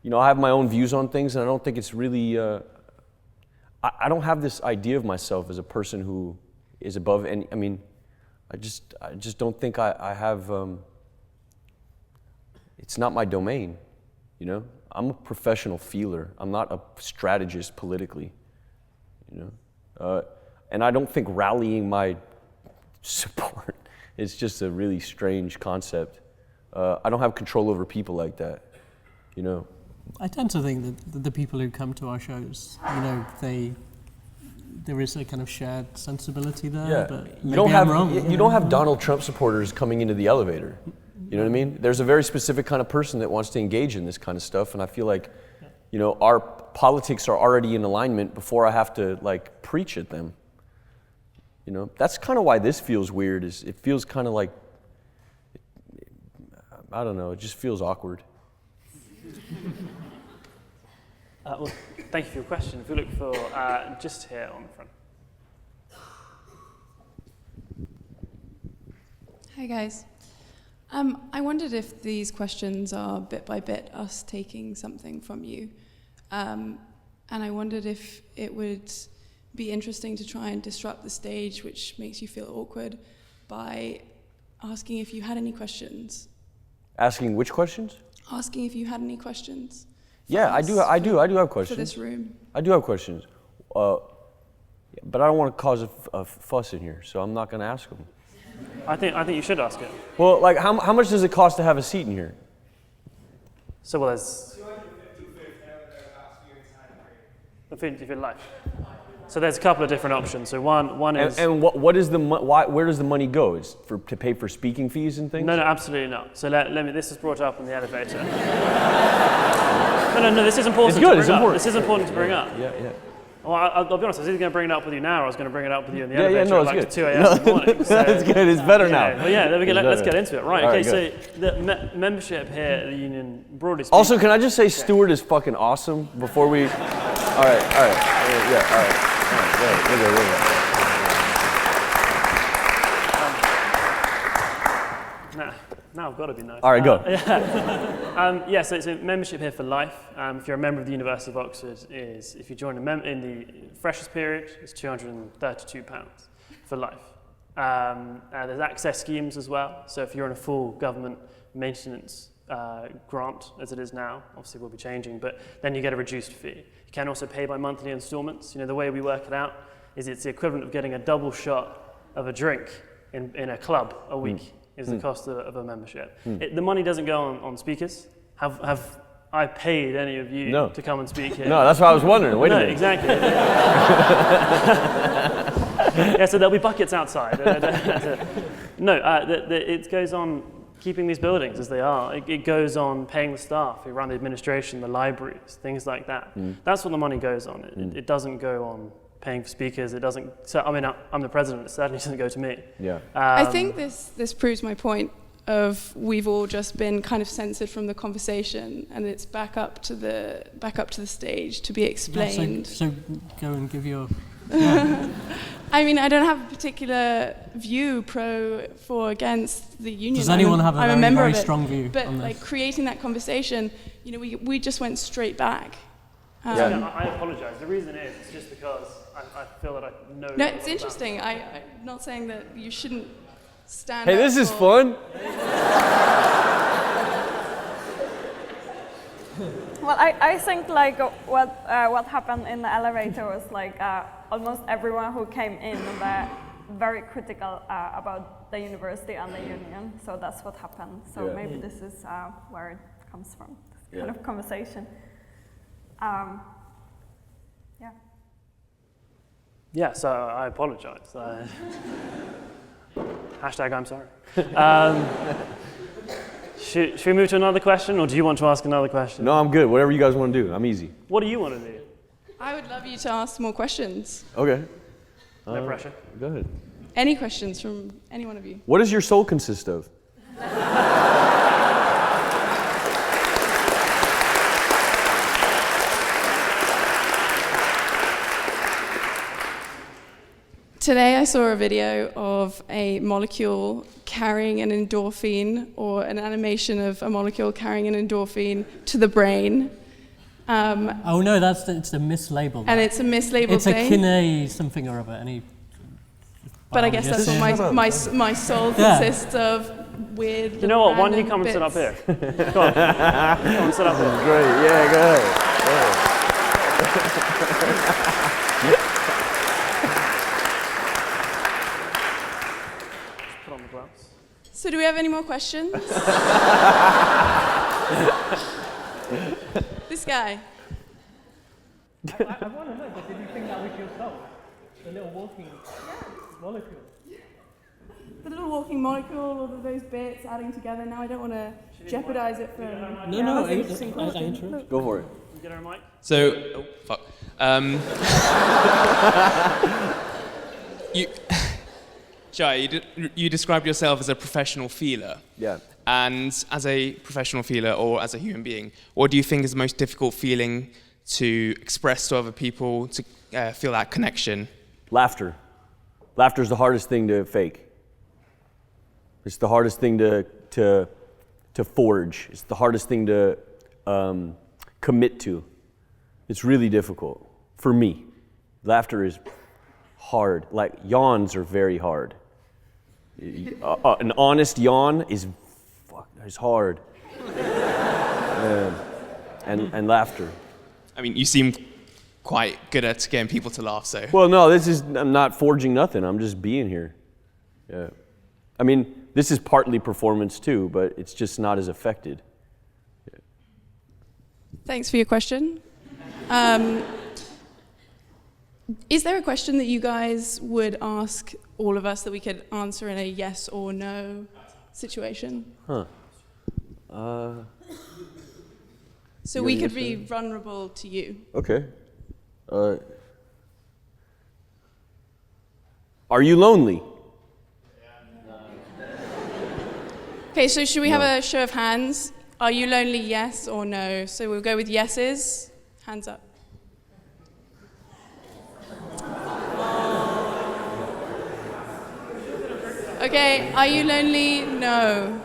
have my own views on things, and I don't think it's really, I don't have this idea of myself as a person who is above any, I just don't think I have, it's not my domain, I'm a professional feeler. I'm not a strategist politically, and I don't think rallying my support is just a really strange concept. I don't have control over people like that, I tend to think that the people who come to our shows, there is a kind of shared sensibility there. Yeah. But you don't have Donald Trump supporters coming into the elevator. You know what I mean? There's a very specific kind of person that wants to engage in this kind of stuff, and I feel like, you know, our politics are already in alignment before I have to like preach at them. You know, that's kind of why this feels weird. Is it feels kind of like, I don't know, it just feels awkward. Well, thank you for your question. If we look for just here on the front. Hi guys. I wondered if these questions are bit by bit us taking something from you. And I wondered if it would be interesting to try and disrupt the stage, which makes you feel awkward, by asking if you had any questions. Asking which questions? Asking if you had any questions. Yeah, I do have questions. For this room. I do have questions. But I don't want to cause a fuss in here, so I'm not going to ask them. I think you should ask it. Well, like, how much does it cost to have a seat in here? So, well, there's 250 for life. So there's a couple of different options. So one is. And what is where does the money go? Is to pay for speaking fees and things? No, absolutely not. So let me. This is brought up in the elevator. No. This is important. It's good. To It's bring important. Up. This is important to bring up. Yeah. Well, I'll be honest. I was either going to bring it up with you now, or I was going to bring it up with you in the elevator no, at it's like good. 2 a.m. in the morning. So, that's good. It's better now. Well, yeah. There we go. Let's get into it. Right. Okay. Good. So the membership here at the union, broadly speaking. Also, can I just say Stuart is fucking awesome before we? All right. Yeah. All right. Now I've got to be nice. All right, go. So it's a membership here for life. If you're a member of the University of Oxford, if you join in the freshers period, it's £232 for life. There's access schemes as well. So if you're in a full government maintenance grant, as it is now, obviously we'll be changing, but then you get a reduced fee. You can also pay by monthly instalments. You know, the way we work it out is it's the equivalent of getting a double shot of a drink in a club a week. Is the cost of a membership. The money doesn't go on speakers. Have I paid any of you to come and speak here? No, that's what I was wondering. Wait a minute. Exactly. Yeah, so there'll be buckets outside. It goes on keeping these buildings as they are. It goes on paying the staff who run the administration, the libraries, things like that. That's what the money goes on. It doesn't go on paying for speakers. It doesn't. So I mean, I'm the president. It certainly doesn't go to me. Yeah. I think this proves my point of we've all just been kind of censored from the conversation, and it's back up to the stage to be explained. Yeah, so go and give your. I mean, I don't have a particular view for against the union. Does anyone have a very strong view? But on like this? creating that conversation, you know, we just went straight back. I apologise. The reason is it's just because I feel that I know. No, it's interesting. I'm not saying that you shouldn't stand. Hey, this is fun. Well, I think like what happened in the elevator was like almost everyone who came in were very critical about the university and the union. So that's what happened. So maybe this is where it comes from. This kind of conversation. Yeah, so I apologise. Hashtag I'm sorry. Should we move to another question, or do you want to ask another question? No, I'm good. Whatever you guys want to do, I'm easy. What do you want to do? I would love you to ask more questions. Okay. No pressure. Go ahead. Any questions from any one of you? What does your soul consist of? Today I saw a video of a molecule carrying an endorphin, or an animation of a molecule carrying an endorphin to the brain. Oh no, it's a mislabel. And it's a mislabeled It's thing. a kine something or other. But I guess that's what my soul consists of. Weird. You know what? Why don't you come and bits. sit up here? Come on. Come on, sit up here. Great. Yeah, go ahead. Put on the gloves. So do we have any more questions? This guy. I want to know, but did you think that was yourself? The little walking molecule? the little walking molecule, all of those bits adding together. Now I don't want to jeopardize it for. No, I interrupt. Go for it. Get her a mic. So, oh, fuck. Shia, you described yourself as a professional feeler. Yeah. And as a professional feeler or as a human being, what do you think is the most difficult feeling to express to other people, to feel that connection? Laughter. Laughter is the hardest thing to fake. It's the hardest thing to forge. It's the hardest thing to commit to. It's really difficult for me. Laughter is hard. Like yawns are very hard. An honest yawn is hard. And laughter. I mean, you seem quite good at getting people to laugh, so. Well, no, I'm not forging nothing. I'm just being here. Yeah. I mean, this is partly performance too, but it's just not as affected. Yeah. Thanks for your question. Is there a question that you guys would ask all of us that we could answer in a yes or no situation? Huh. So we could be vulnerable to you. Okay. Are you lonely? Okay, so should we have a show of hands? Are you lonely, yes or no? So we'll go with yeses. Hands up. Okay, are you lonely? No.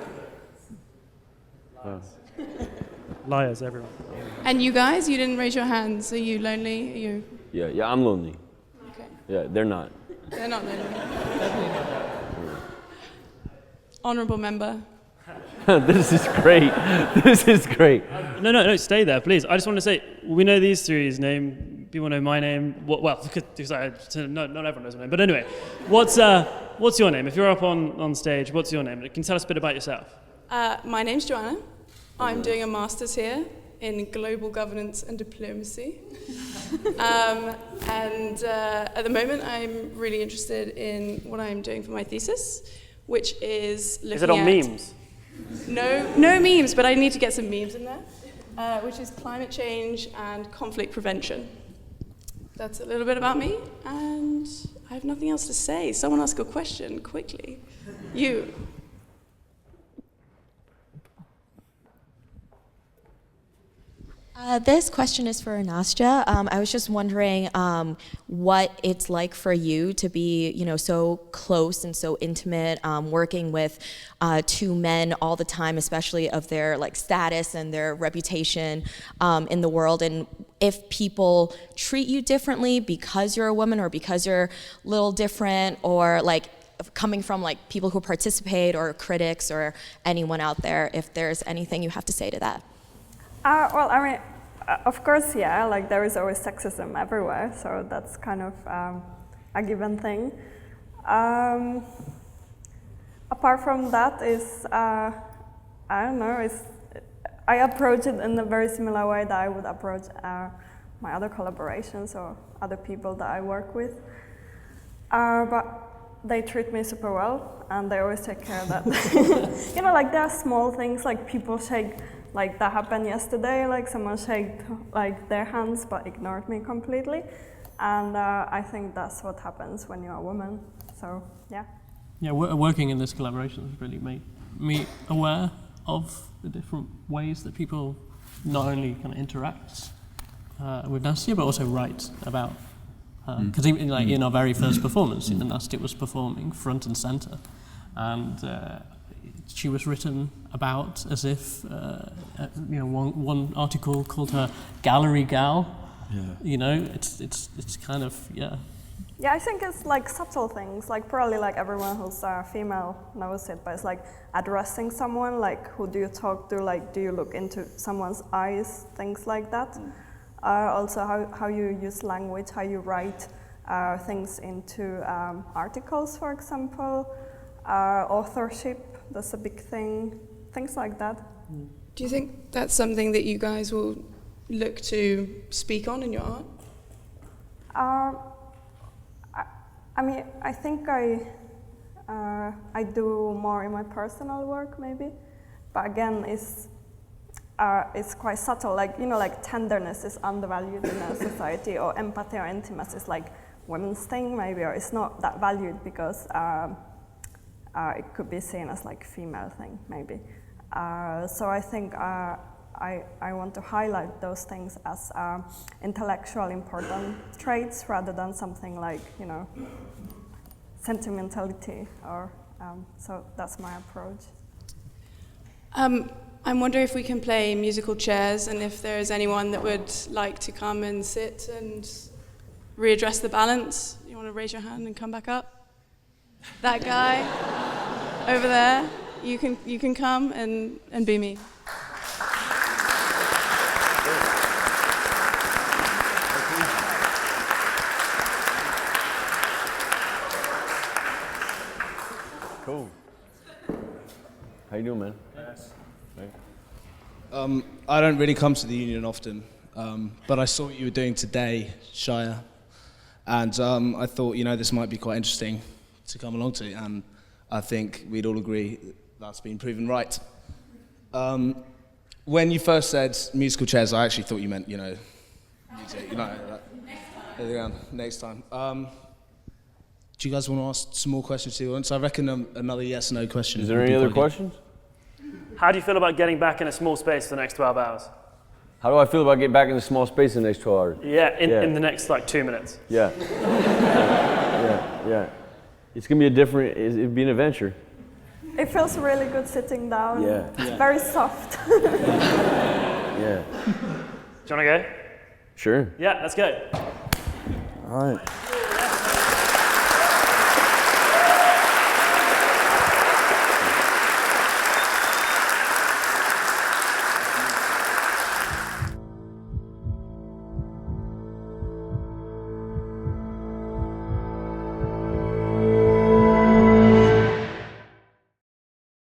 Liars, everyone. And you guys, you didn't raise your hands. Are you lonely? Are you? Yeah, I'm lonely. Okay. Yeah, they're not. They're not lonely. Honourable member. This is great. This is great. No, stay there, please. I just want to say, we know these three's name. People know my name. Well, because not everyone knows my name. But anyway, what's your name? If you're up on stage, what's your name? Can you tell us a bit about yourself? My name's Joanna. I'm doing a master's here in global governance and diplomacy. And at the moment, I'm really interested in what I'm doing for my thesis, which is looking at... Is it on memes? No memes, but I need to get some memes in there, which is climate change and conflict prevention. That's a little bit about me, and I have nothing else to say. Someone ask a question quickly. You. This question is for Nastja. I was just wondering what it's like for you to be, so close and so intimate, working with two men all the time, especially of their status and their reputation in the world, and if people treat you differently because you're a woman or because you're a little different, or coming from people who participate or critics or anyone out there, if there's anything you have to say to that. Well, I mean, of course, yeah, there is always sexism everywhere, so that's kind of a given thing. Apart from that is, I don't know, I approach it in a very similar way that I would approach my other collaborations or other people that I work with. But they treat me super well, and they always take care of that. There are small things, people shake. That happened yesterday, someone shaked their hands but ignored me completely. And I think that's what happens when you're a woman, so yeah. Yeah, working in this collaboration has really made me aware of the different ways that people not only kind of interact with Nastja, but also write about because in our very first performance, Nastja was performing front and center, and she was written about as if, one article called her gallery gal. Yeah. It's kind of, yeah. Yeah, I think it's subtle things, probably everyone who's female knows it, but it's addressing someone, who do you talk to, do you look into someone's eyes, things like that. Also how you use language, how you write things into articles, for example, authorship. That's a big thing, things like that. Do you think that's something that you guys will look to speak on in your art? I mean, I think I I do more in my personal work maybe, but again it's quite subtle. Like, you know, like tenderness is undervalued in our society, or empathy or intimacy is like women's thing maybe, or it's not that valued because it could be seen as like female thing maybe. So I think I want to highlight those things as intellectual important traits rather than something like, you know, sentimentality, or so that's my approach. I'm wondering if we can play musical chairs, and if there is anyone that would like to come and sit and readdress the balance. You want to raise your hand and come back up? That guy over there, you can come and be me. Cool. How you doing, man? I don't really come to the union often, but I saw what you were doing today, Shia, and I thought, you know, this might be quite interesting to come along to, and I think we'd all agree that's been proven right. When you first said musical chairs, I actually thought you meant, you know, music, you know, next time. Do you guys want to ask some more questions to the audience? I reckon another yes or no question. Is there any other questions? How do you feel about getting back in a small space for the next 12 hours? How do I feel about getting back in a small space in the next 12 hours? Yeah, in the next like 2 minutes. Yeah. Yeah. It's gonna be it'll be an adventure. It feels really good sitting down. Yeah. It's very soft. Yeah. Do you wanna go? Sure. Yeah, let's go. All right.